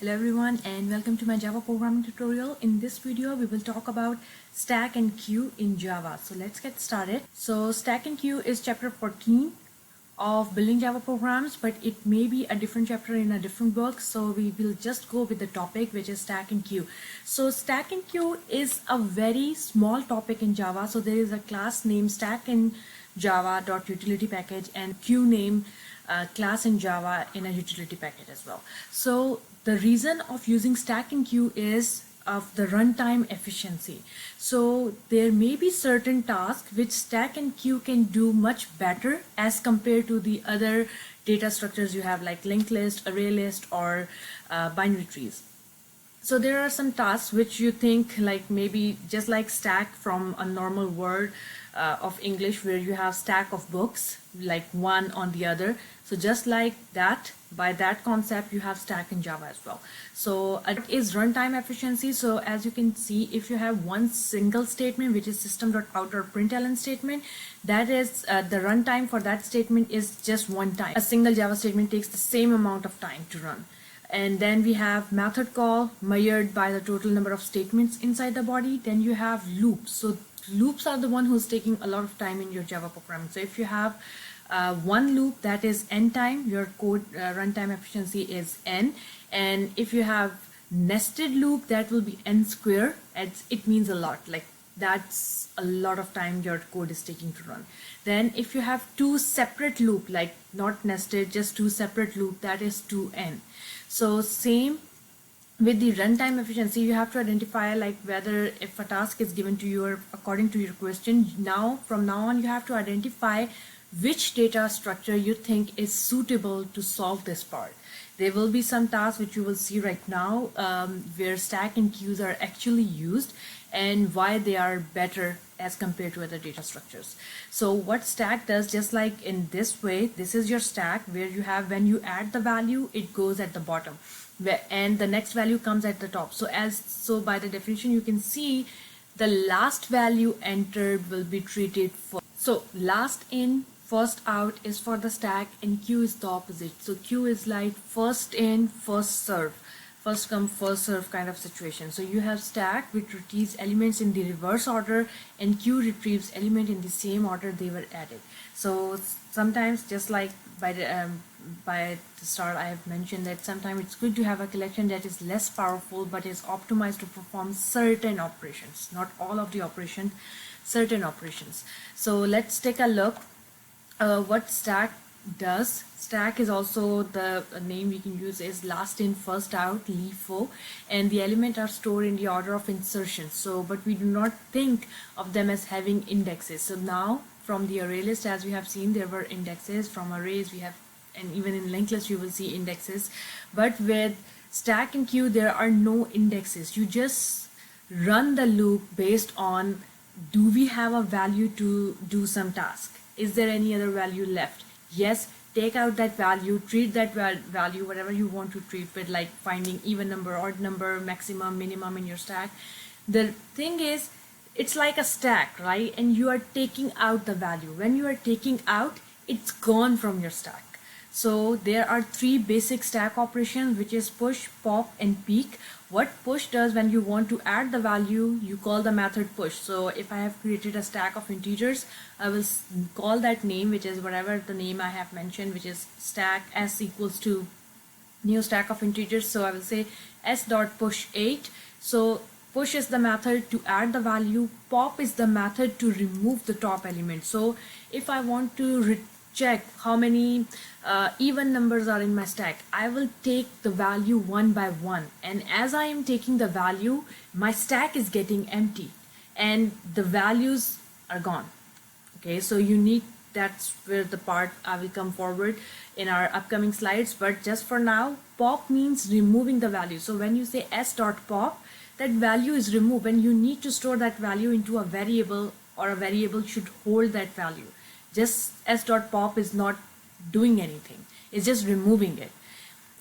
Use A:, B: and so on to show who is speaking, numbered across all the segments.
A: Hello everyone and welcome to my Java programming tutorial. In this video we will talk about stack and queue in Java. So let's get started. So stack and queue is chapter 14 of building Java programs, but it may be a different chapter in a different book. So we will just go with the topic, which is stack and queue. So stack and queue is a very small topic in Java. So there is a class named stack in Java.utility package and queue name class in Java in a utility package as well. So the reason of using stack and queue is of the runtime efficiency. So there may be certain tasks which stack and queue can do much better as compared to the other data structures you have, like linked list, array list, or binary trees. So there are some tasks which you think like maybe just like stack from a normal word of English, where you have stack of books like one on the other. So just like that, by that concept, you have stack in Java as well. So it is runtime efficiency. So as you can see, if you have one single statement, which is system.out or println statement, that is the runtime for that statement is just one time. A single Java statement takes the same amount of time to run. And then we have method call measured by the total number of statements inside the body. Then you have loops. So loops are the one who's taking a lot of time in your Java programming. So if you have one loop, that is n time, your code runtime efficiency is n. And if you have nested loop, that will be n square. It means a lot, like that's a lot of time your code is taking to run. Then if you have two separate loop, like not nested, just two separate loop, that is 2n. So same with the runtime efficiency, you have to identify like whether if a task is given to you or according to your question, from now on you have to identify which data structure you think is suitable to solve this part. There will be some tasks which you will see right now where stack and queues are actually used and why they are better as compared to other data structures. So what stack does, just like in this way, this is your stack where you have, when you add the value, it goes at the bottom and the next value comes at the top. So by the definition, you can see the last value entered will be treated for. So last in, first out is for the stack, and queue is the opposite. So queue is like first in, first serve, first come first serve kind of situation. So you have stack which retrieves elements in the reverse order, and queue retrieves element in the same order they were added. So sometimes, just like by the start, I have mentioned that sometimes it's good to have a collection that is less powerful but is optimized to perform certain operations, not all of the operations, certain operations. So let's take a look what stack does. Stack is also the name we can use is last in, first out, LIFO, and the elements are stored in the order of insertion. So but we do not think of them as having indexes. So now from the array list, as we have seen, there were indexes. From arrays we have, and even in linked list you will see indexes, but with stack and queue there are no indexes. You just run the loop based on, do we have a value to do some task? Is there any other value left? Yes, take out that value, treat that value whatever you want to treat with, like finding even number, odd number, maximum, minimum in your stack. The thing is, it's like a stack, right? And you are taking out the value. When you are taking out, it's gone from your stack. So there are three basic stack operations, which is push, pop, and peek. What push does, when you want to add the value, you call the method push. So if I have created a stack of integers, I will call that name, which is whatever the name I have mentioned, which is stack s equals to new stack of integers. So I will say s.push8. So push is the method to add the value, pop is the method to remove the top element. So if I want to check how many even numbers are in my stack, I will take the value one by one, and as I am taking the value, my stack is getting empty and the values are gone. Okay, so you need, that's where the part I will come forward in our upcoming slides, but just for now, pop means removing the value. So when you say s.pop, that value is removed and you need to store that value into a variable, or a variable should hold that value. Just s.pop is not doing anything, it's just removing it.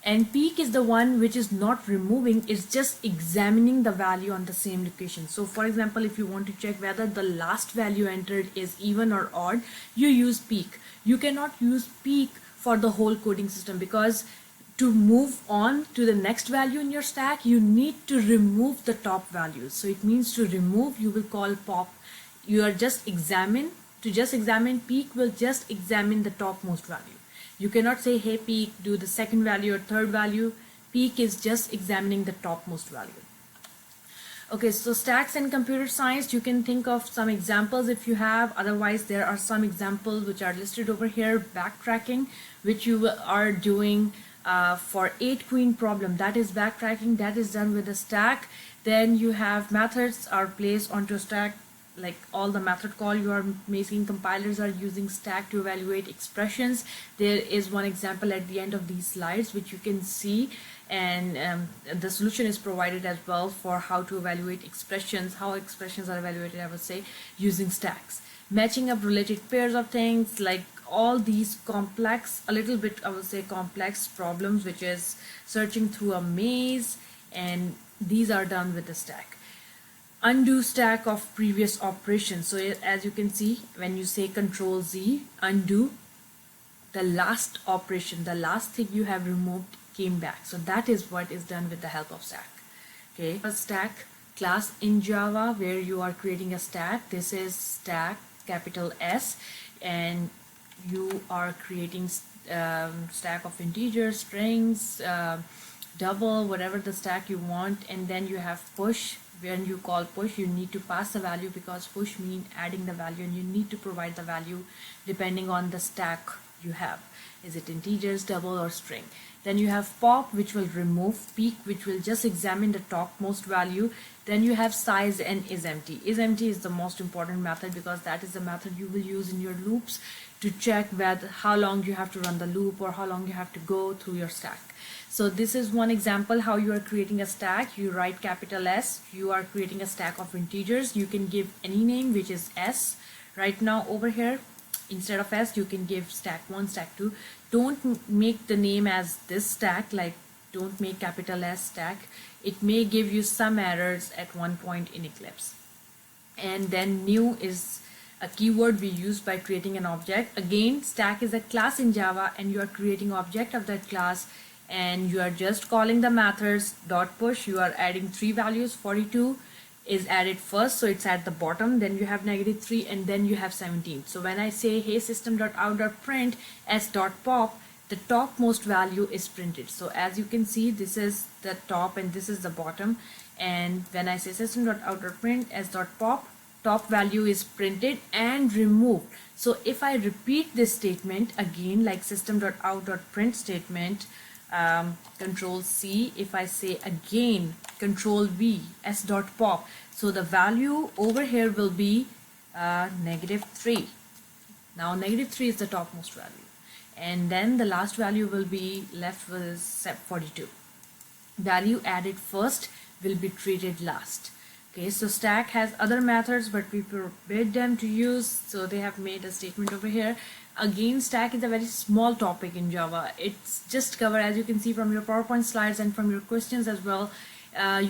A: And peek is the one which is not removing, it's just examining the value on the same location. So for example, if you want to check whether the last value entered is even or odd, you use peek. You cannot use peek for the whole coding system, because to move on to the next value in your stack, you need to remove the top values. So it means to remove, you will call pop. You are just examine peak will just examine the topmost value. You cannot say, hey peak, do the second value or third value. Peak is just examining the topmost value. Okay, so stacks in computer science, you can think of some examples if you have. Otherwise, there are some examples which are listed over here. Backtracking, which you are doing for 8 queen problem, that is backtracking, that is done with a stack. Then you have methods are placed onto a stack, like all the method call you are making. Compilers are using stack to evaluate expressions. There is one example at the end of these slides which you can see, and the solution is provided as well for how to evaluate expressions, how expressions are evaluated, I would say, using stacks. Matching up related pairs of things, like all these complex, a little bit I would say complex problems, which is searching through a maze, and these are done with the stack. Undo stack of previous operations. So as you can see, when you say Control Z, undo, the last operation, the last thing you have removed came back. So that is what is done with the help of stack. Okay, a stack class in Java where you are creating a stack. This is stack, capital S, and you are creating stack of integers, strings, double, whatever the stack you want. And then you have push. When you call push, you need to pass the value, because push means adding the value, and you need to provide the value depending on the stack you have. Is it integers, double, or string? Then you have pop, which will remove, peek, which will just examine the topmost value. Then you have size and isEmpty. IsEmpty is the most important method, because that is the method you will use in your loops to check whether how long you have to run the loop or how long you have to go through your stack. So this is one example how you are creating a stack. You write capital S, you are creating a stack of integers. You can give any name, which is S. Right now over here, instead of S, you can give stack 1, stack 2. Don't make the name as this stack, like don't make capital S stack. It may give you some errors at one point in Eclipse. And then new is a keyword we use by creating an object. Again, stack is a class in Java, and you are creating object of that class, and you are just calling the methods dot push. You are adding 3 values. 42 is added first, so it's at the bottom. Then you have -3, and then you have 17. So when I say hey system.out.print s.pop, the topmost value is printed. So as you can see, this is the top and this is the bottom. And when I say system.out.print s.pop, top value is printed and removed. So if I repeat this statement again, like system.out.print statement, Control C, if I say again Control V, s.pop, so the value over here will be -3. Now -3 is the topmost value, and then the last value will be left with 42. Value added first will be treated last. Okay, so stack has other methods, but we forbid them to use, so they have made a statement over here. Again, stack is a very small topic in Java. It's just covered, as you can see from your PowerPoint slides and from your questions as well.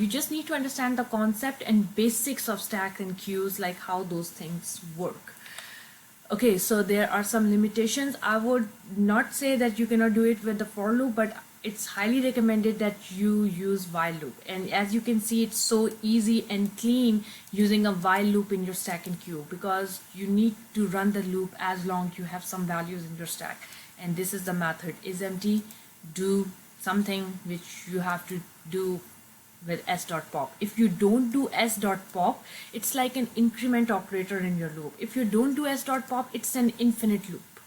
A: You just need to understand the concept and basics of stacks and queues, like how those things work. Okay, so there are some limitations. I would not say that you cannot do it with the for loop, but it's highly recommended that you use while loop. And as you can see, it's so easy and clean using a while loop in your stack and queue, because you need to run the loop as long as you have some values in your stack. And this is the method isEmpty, do something which you have to do with s.pop. If you don't do s.pop, it's like an increment operator in your loop. If you don't do s.pop, it's an infinite loop,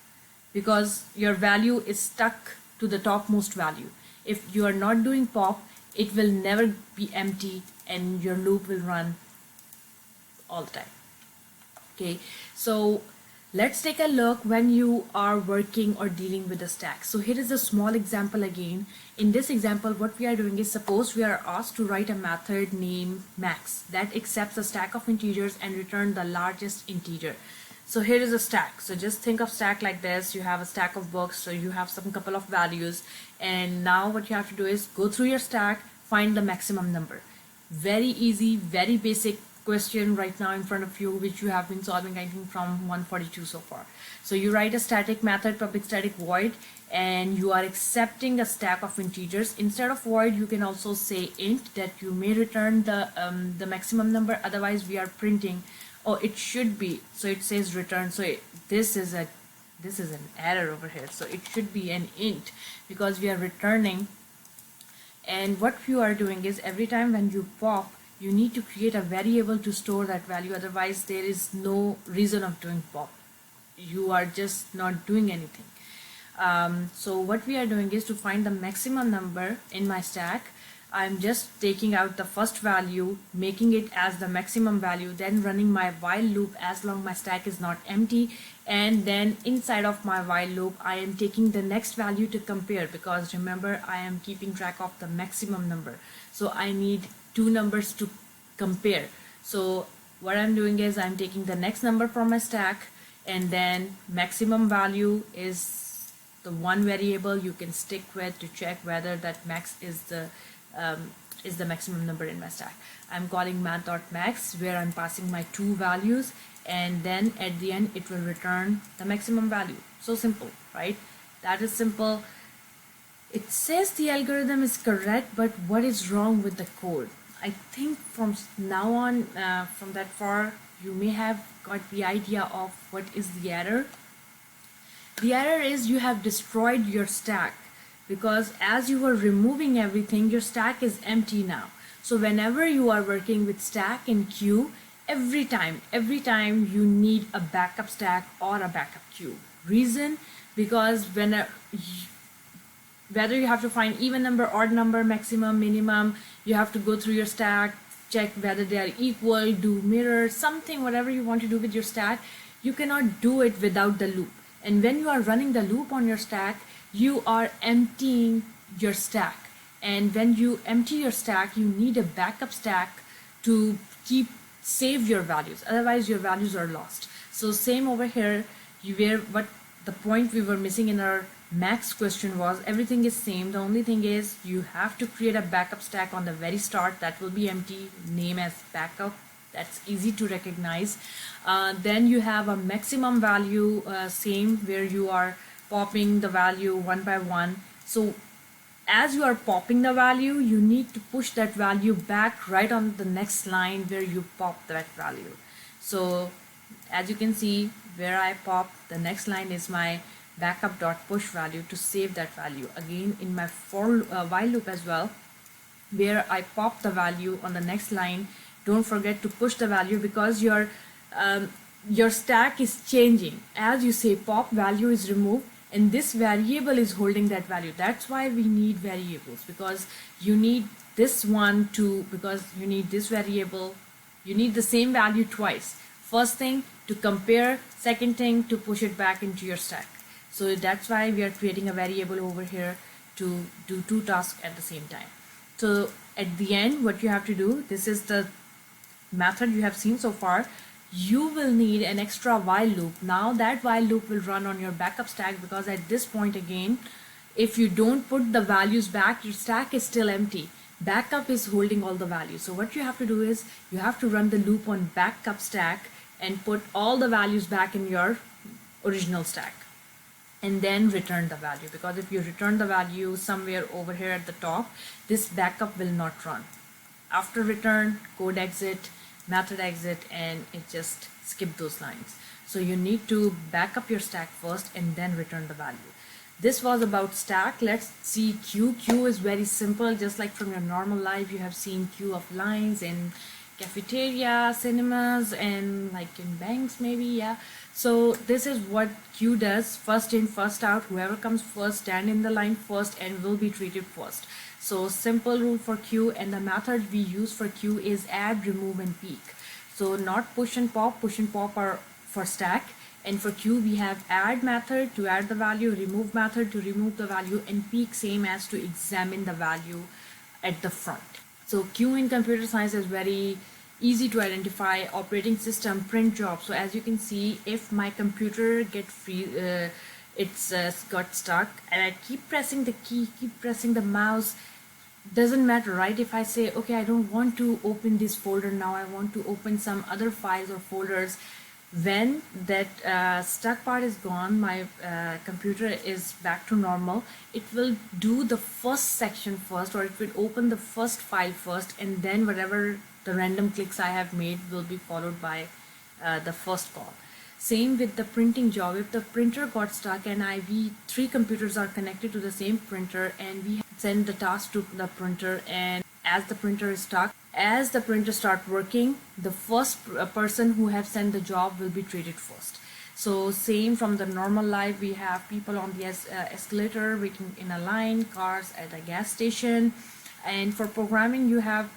A: because your value is stuck to the topmost value. If you are not doing pop, it will never be empty and your loop will run all the time. Okay, so let's take a look when you are working or dealing with a stack. So here is a small example again. In this example, what we are doing is, suppose we are asked to write a method named max that accepts a stack of integers and return the largest integer. So here is a stack. So just think of stack like this. You have a stack of books, so you have some couple of values, and now what you have to do is go through your stack, find the maximum number. Very easy, very basic question right now in front of you, which you have been solving, I think, from 142 so far. So you write a static method, public static void, and you are accepting a stack of integers. Instead of void, you can also say int, that you may return the maximum number. Otherwise, we are printing, oh, it should be, so it says return. So this is an error over here. So it should be an int because we are returning. And what you are doing is every time when you pop, you need to create a variable to store that value. Otherwise, there is no reason of doing pop. You are just not doing anything. So what we are doing is to find the maximum number in my stack. I'm just taking out the first value, making it as the maximum value, then running my while loop as long my stack is not empty, and then inside of my while loop I am taking the next value to compare, because remember, I am keeping track of the maximum number, so I need two numbers to compare. So what I'm doing is I'm taking the next number from my stack, and then maximum value is the one variable you can stick with to check whether that max is the maximum number in my stack. I'm calling math.max, where I'm passing my two values, and then at the end it will return the maximum value. So simple, right? That is simple. It says the algorithm is correct, but what is wrong with the code? I think from now on, from that far, you may have got the idea of what is the error. The error is you have destroyed your stack, because as you were removing everything, your stack is empty now. So whenever you are working with stack and queue, every time you need a backup stack or a backup queue. Reason, because whether you have to find even number, odd number, maximum, minimum, you have to go through your stack, check whether they are equal, do mirror, something, whatever you want to do with your stack, you cannot do it without the loop. And when you are running the loop on your stack, you are emptying your stack. And when you empty your stack, you need a backup stack to save your values. Otherwise, your values are lost. So same over here, what the point we were missing in our max question was, everything is same. The only thing is you have to create a backup stack on the very start that will be empty, name as backup. That's easy to recognize. Then you have a maximum value, same, where you are popping the value one by one. So as you are popping the value, you need to push that value back right on the next line where you pop that value. So as you can see, where I pop, the next line is my backup.push value to save that value. Again, in my while loop as well, where I pop the value on the next line, don't forget to push the value, because your stack is changing. As you say pop, value is removed, and this variable is holding that value. That's why we need variables, because you need this one because you need this variable, you need the same value twice. First thing to compare, second thing to push it back into your stack. So that's why we are creating a variable over here to do two tasks at the same time. So at the end, what you have to do, this is the method you have seen so far. You will need an extra while loop. Now that while loop will run on your backup stack, because at this point again, if you don't put the values back, your stack is still empty. Backup is holding all the values. So what you have to do is you have to run the loop on backup stack and put all the values back in your original stack, and then return the value, because if you return the value somewhere over here at the top, this backup will not run. After return, code exit, method exit, and it just skip those lines. So you need to back up your stack first and then return the value. This was about stack. Let's see queue. Queue is very simple, just like from your normal life. You have seen queue of lines in cafeteria, cinemas, and like in banks maybe, yeah. So this is what queue does. First in, first out. Whoever comes first, stand in the line first and will be treated first. So simple rule for queue, and the method we use for queue is add, remove, and peek. So not push and pop. Push and pop are for stack, and for queue we have add method to add the value, remove method to remove the value, and peek same as to examine the value at the front. So queue in computer science is very easy to identify. Operating system, print job. So as you can see, if my computer it's got stuck and I keep pressing the key, keep pressing the mouse, doesn't matter, right? If I say, okay, I don't want to open this folder now, I want to open some other files or folders, when that stuck part is gone, my computer is back to normal, it will do the first section first, or it will open the first file first, and then whatever the random clicks I have made will be followed by the first call. Same with the printing job. If the printer got stuck and we three computers are connected to the same printer, and we send the task to the printer, and as the printer is stuck, as the printer start working, the first person who have sent the job will be treated first. So same from the normal life, we have people on the escalator waiting in a line, cars at a gas station, and for programming you have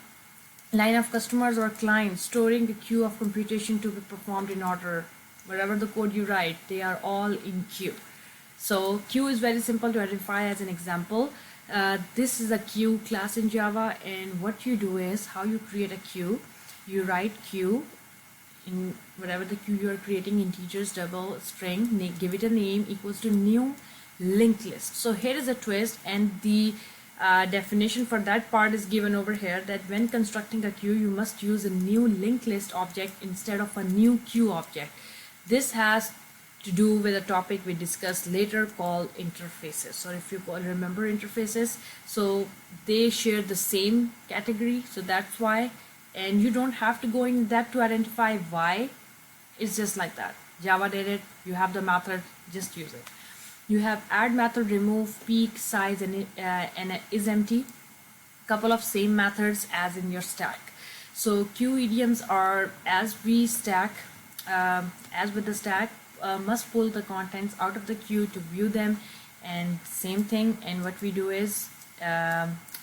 A: line of customers or clients storing the queue of computation to be performed in order. Whatever the code you write, they are all in queue. So queue is very simple to identify. As an example, this is a queue class in Java, and what you do is, how you create a queue, you write queue in whatever the queue you are creating, integers, double, string, give it a name, equals to new linked list. So here is a twist, and the definition for that part is given over here, that when constructing a queue you must use a new linked list object instead of a new queue object. This has to do with a topic we discussed later called interfaces. So if you remember interfaces, so they share the same category, so that's why, and you don't have to go in that to identify why. It's just like that. Java did it. You have the method, just use it. You have add method, remove, peek, size, and is empty. Couple of same methods as in your stack. So queue idioms are, as we stack, as with the stack, must pull the contents out of the queue to view them, and same thing. And what we do is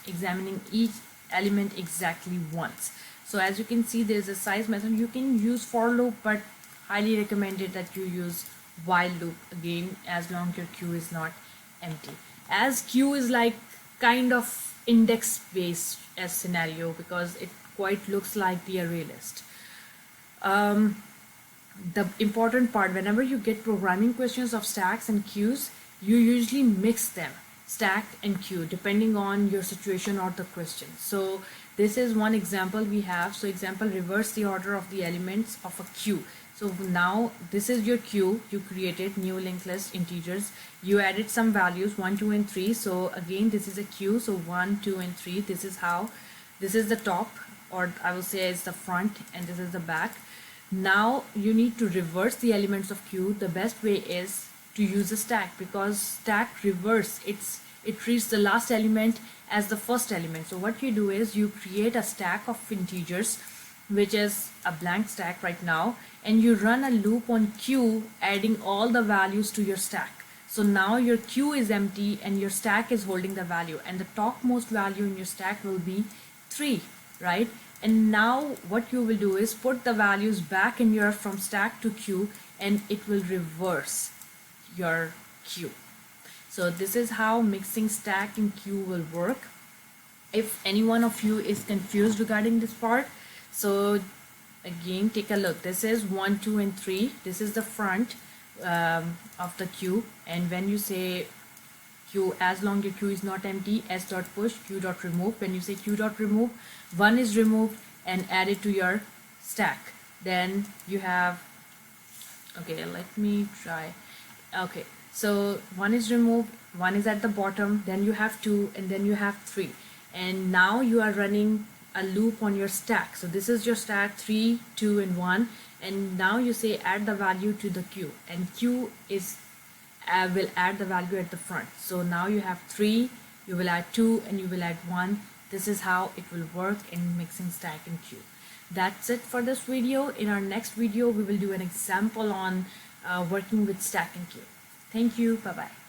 A: examining each element exactly once. So as you can see, there's a size method. You can use for loop, but highly recommended that you use while loop again, as long as your queue is not empty. As queue is like kind of index based as scenario, because it quite looks like the array list. The important part, whenever you get programming questions of stacks and queues, you usually mix them, stack and queue, depending on your situation or the question. So this is one example we have. So example, reverse the order of the elements of a queue. So now this is your queue. You created new linked list integers, you added some values 1, 2 and 3. So again, this is a queue. So 1, 2 and 3, this is how, this is the top, or I will say it's the front, and this is the back. Now you need to reverse the elements of queue. The best way is to use a stack, because stack reverse, it treats the last element as the first element. So what you do is you create a stack of integers, which is a blank stack right now, and you run a loop on queue, adding all the values to your stack. So now your queue is empty and your stack is holding the value, and the topmost value in your stack will be 3, right? And now what you will do is put the values back in your from stack to queue, and it will reverse your queue. So this is how mixing stack and queue will work. If any one of you is confused regarding this part, so again, take a look. This is 1, 2 and 3. This is the front of the queue, and when you say queue, as long your queue is not empty, s dot push q dot remove. When you say q dot remove, 1 is removed and added to your stack. Then you have, okay, let me try. Okay, so 1 is removed, 1 is at the bottom, then you have 2, and then you have 3, and now you are running a loop on your stack. So this is your stack, 3, 2 and 1, and now you say add the value to the queue, and queue is will add the value at the front. So now you have 3, you will add 2, and you will add 1. This is how it will work in mixing stack and queue. That's it for this video. In our next video, we will do an example on working with stack and queue. Thank you. Bye-bye.